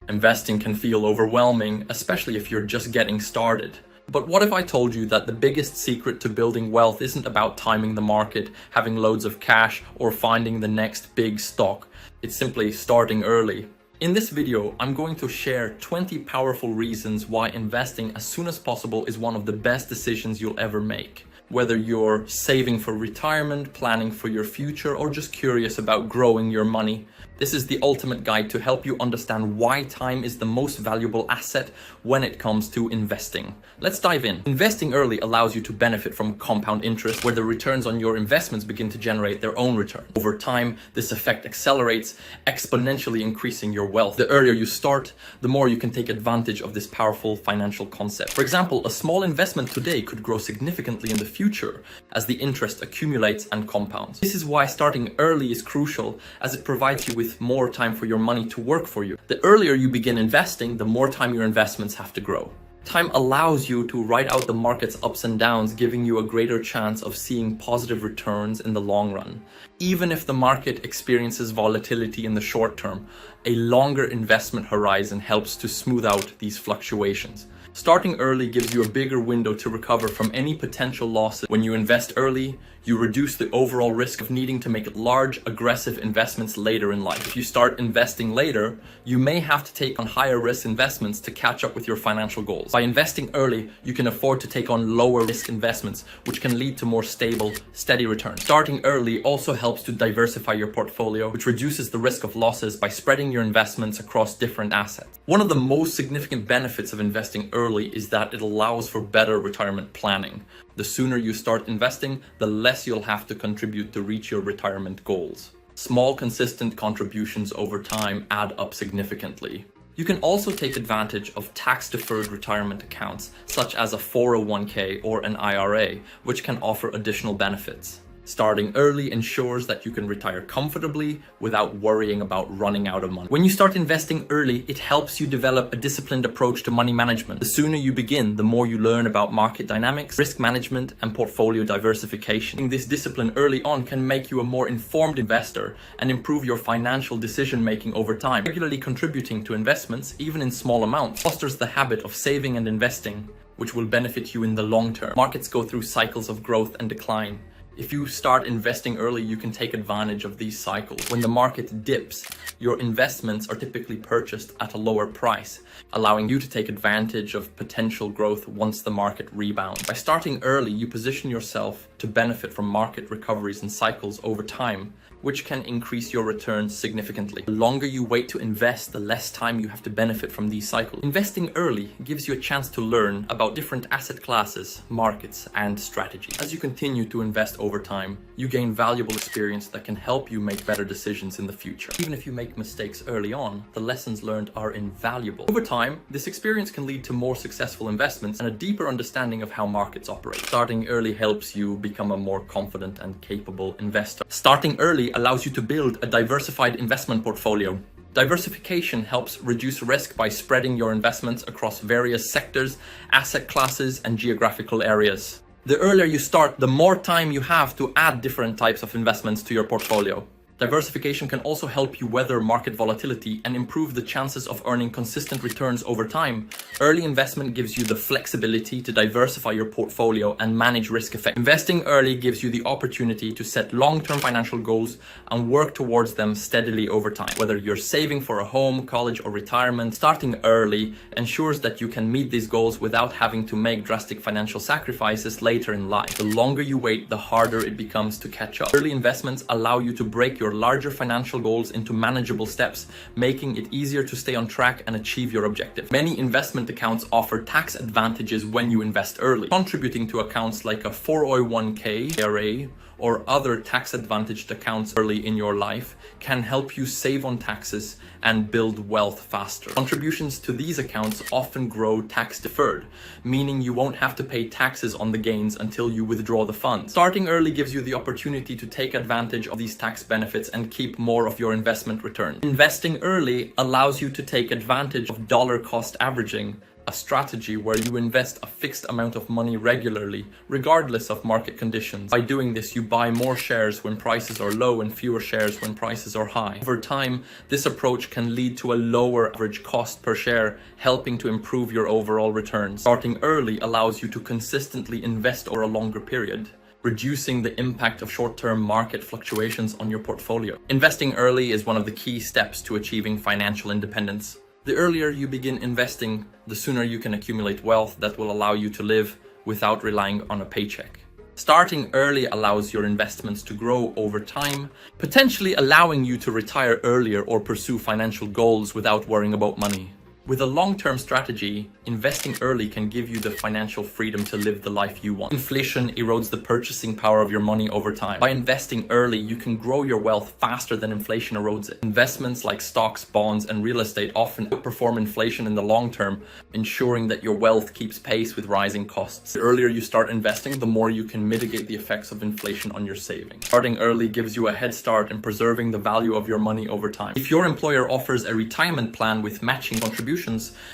Investing can feel overwhelming, especially if you're just getting started. But what if I told you that the biggest secret to building wealth isn't about timing the market, having loads of cash, or finding the next big stock? It's simply starting early. In this video, I'm going to share 20 powerful reasons why investing as soon as possible is one of the best decisions you'll ever make. Whether you're saving for retirement, planning for your future, or just curious about growing your money, this is the ultimate guide to help you understand why time is the most valuable asset when it comes to investing. Let's dive in. Investing early allows you to benefit from compound interest, where the returns on your investments begin to generate their own return. Over time, this effect accelerates, exponentially increasing your wealth. The earlier you start, the more you can take advantage of this powerful financial concept. For example, a small investment today could grow significantly in the future as the interest accumulates and compounds. This is why starting early is crucial, as it provides you with more time for your money to work for you. The earlier you begin investing, the more time your investments have to grow. Time allows you to ride out the market's ups and downs, giving you a greater chance of seeing positive returns in the long run. Even if the market experiences volatility in the short term, a longer investment horizon helps to smooth out these fluctuations. Starting early gives you a bigger window to recover from any potential losses. When you invest early, you reduce the overall risk of needing to make large, aggressive investments later in life. If you start investing later, you may have to take on higher risk investments to catch up with your financial goals. By investing early, you can afford to take on lower risk investments, which can lead to more stable, steady returns. Starting early also helps to diversify your portfolio, which reduces the risk of losses by spreading your investments across different assets. One of the most significant benefits of investing early is that it allows for better retirement planning. The sooner you start investing, the less you'll have to contribute to reach your retirement goals. Small, consistent contributions over time add up significantly. You can also take advantage of tax-deferred retirement accounts, such as a 401k or an IRA, which can offer additional benefits. Starting early ensures that you can retire comfortably without worrying about running out of money. When you start investing early, it helps you develop a disciplined approach to money management. The sooner you begin, the more you learn about market dynamics, risk management, and portfolio diversification. This discipline early on can make you a more informed investor and improve your financial decision-making over time. Regularly contributing to investments, even in small amounts, fosters the habit of saving and investing, which will benefit you in the long term. Markets go through cycles of growth and decline. If you start investing early, you can take advantage of these cycles. When the market dips, your investments are typically purchased at a lower price, allowing you to take advantage of potential growth once the market rebounds. By starting early, you position yourself to benefit from market recoveries and cycles over time, which can increase your returns significantly. The longer you wait to invest, the less time you have to benefit from these cycles. Investing early gives you a chance to learn about different asset classes, markets, and strategies. As you continue to invest over time, you gain valuable experience that can help you make better decisions in the future. Even if you make mistakes early on, the lessons learned are invaluable. Over time, this experience can lead to more successful investments and a deeper understanding of how markets operate. Starting early helps you become a more confident and capable investor. Starting early allows you to build a diversified investment portfolio. Diversification helps reduce risk by spreading your investments across various sectors, asset classes, and geographical areas. The earlier you start, the more time you have to add different types of investments to your portfolio. Diversification can also help you weather market volatility and improve the chances of earning consistent returns over time. Early investment gives you the flexibility to diversify your portfolio and manage risk effects. Investing early gives you the opportunity to set long-term financial goals and work towards them steadily over time. Whether you're saving for a home, college, or retirement, starting early ensures that you can meet these goals without having to make drastic financial sacrifices later in life. The longer you wait, the harder it becomes to catch up. Early investments allow you to break your larger financial goals into manageable steps, making it easier to stay on track and achieve your objective. Many investment accounts offer tax advantages when you invest early. Contributing to accounts like a 401k, IRA, or other tax-advantaged accounts early in your life can help you save on taxes and build wealth faster. Contributions to these accounts often grow tax-deferred, meaning you won't have to pay taxes on the gains until you withdraw the funds. Starting early gives you the opportunity to take advantage of these tax benefits and keep more of your investment return. Investing early allows you to take advantage of dollar cost averaging, a strategy where you invest a fixed amount of money regularly, regardless of market conditions. By doing this, you buy more shares when prices are low and fewer shares when prices are high. Over time, this approach can lead to a lower average cost per share, helping to improve your overall returns. Starting early allows you to consistently invest over a longer period, reducing the impact of short-term market fluctuations on your portfolio. Investing early is one of the key steps to achieving financial independence. The earlier you begin investing, the sooner you can accumulate wealth that will allow you to live without relying on a paycheck. Starting early allows your investments to grow over time, potentially allowing you to retire earlier or pursue financial goals without worrying about money. With a long-term strategy, investing early can give you the financial freedom to live the life you want. Inflation erodes the purchasing power of your money over time. By investing early, you can grow your wealth faster than inflation erodes it. Investments like stocks, bonds, and real estate often outperform inflation in the long term, ensuring that your wealth keeps pace with rising costs. The earlier you start investing, the more you can mitigate the effects of inflation on your savings. Starting early gives you a head start in preserving the value of your money over time. If your employer offers a retirement plan with matching contributions,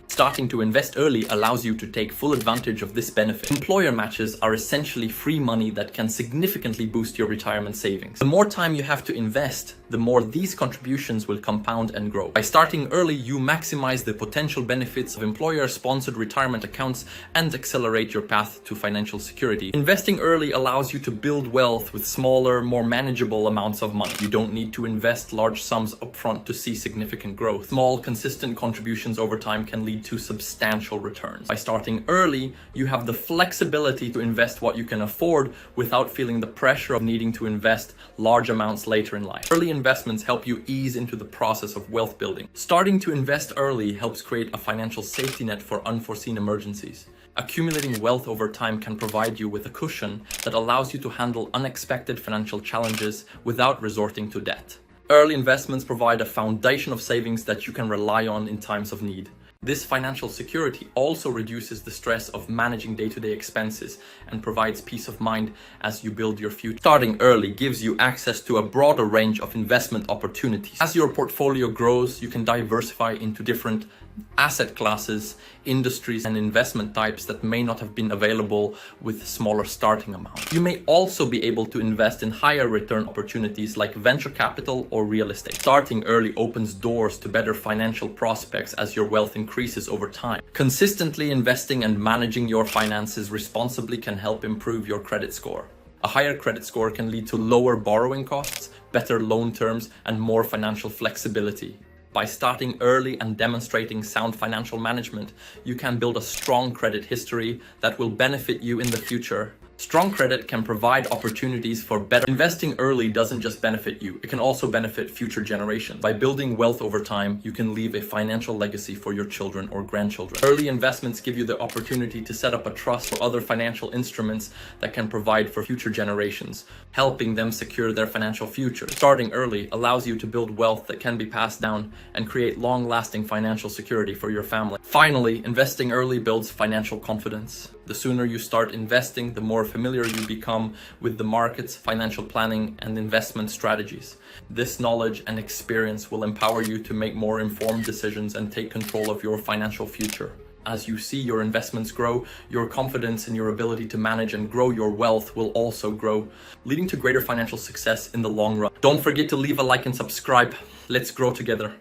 starting to invest early allows you to take full advantage of this benefit. Employer matches are essentially free money that can significantly boost your retirement savings. The more time you have to invest, the more these contributions will compound and grow. By starting early, you maximize the potential benefits of employer-sponsored retirement accounts and accelerate your path to financial security. Investing early allows you to build wealth with smaller, more manageable amounts of money. You don't need to invest large sums upfront to see significant growth. Small, consistent contributions over time can lead to substantial returns. By starting early, you have the flexibility to invest what you can afford without feeling the pressure of needing to invest large amounts later in life. Early investments help you ease into the process of wealth building. Starting to invest early helps create a financial safety net for unforeseen emergencies. Accumulating wealth over time can provide you with a cushion that allows you to handle unexpected financial challenges without resorting to debt. Early investments provide a foundation of savings that you can rely on in times of need. This financial security also reduces the stress of managing day-to-day expenses and provides peace of mind as you build your future. Starting early gives you access to a broader range of investment opportunities. As your portfolio grows, you can diversify into different asset classes, industries, and investment types that may not have been available with smaller starting amounts. You may also be able to invest in higher return opportunities like venture capital or real estate. Starting early opens doors to better financial prospects as your wealth increases over time. Consistently investing and managing your finances responsibly can help improve your credit score. A higher credit score can lead to lower borrowing costs, better loan terms, and more financial flexibility. By starting early and demonstrating sound financial management, you can build a strong credit history that will benefit you in the future. Strong credit can provide opportunities for better. Investing early doesn't just benefit you, it can also benefit future generations. By building wealth over time, you can leave a financial legacy for your children or grandchildren. Early investments give you the opportunity to set up a trust or other financial instruments that can provide for future generations, helping them secure their financial future. Starting early allows you to build wealth that can be passed down and create long-lasting financial security for your family. Finally, investing early builds financial confidence. The sooner you start investing, the more familiar you become with the markets, financial planning, and investment strategies. This knowledge and experience will empower you to make more informed decisions and take control of your financial future. As you see your investments grow, your confidence in your ability to manage and grow your wealth will also grow, leading to greater financial success in the long run. Don't forget to leave a like and subscribe. Let's grow together.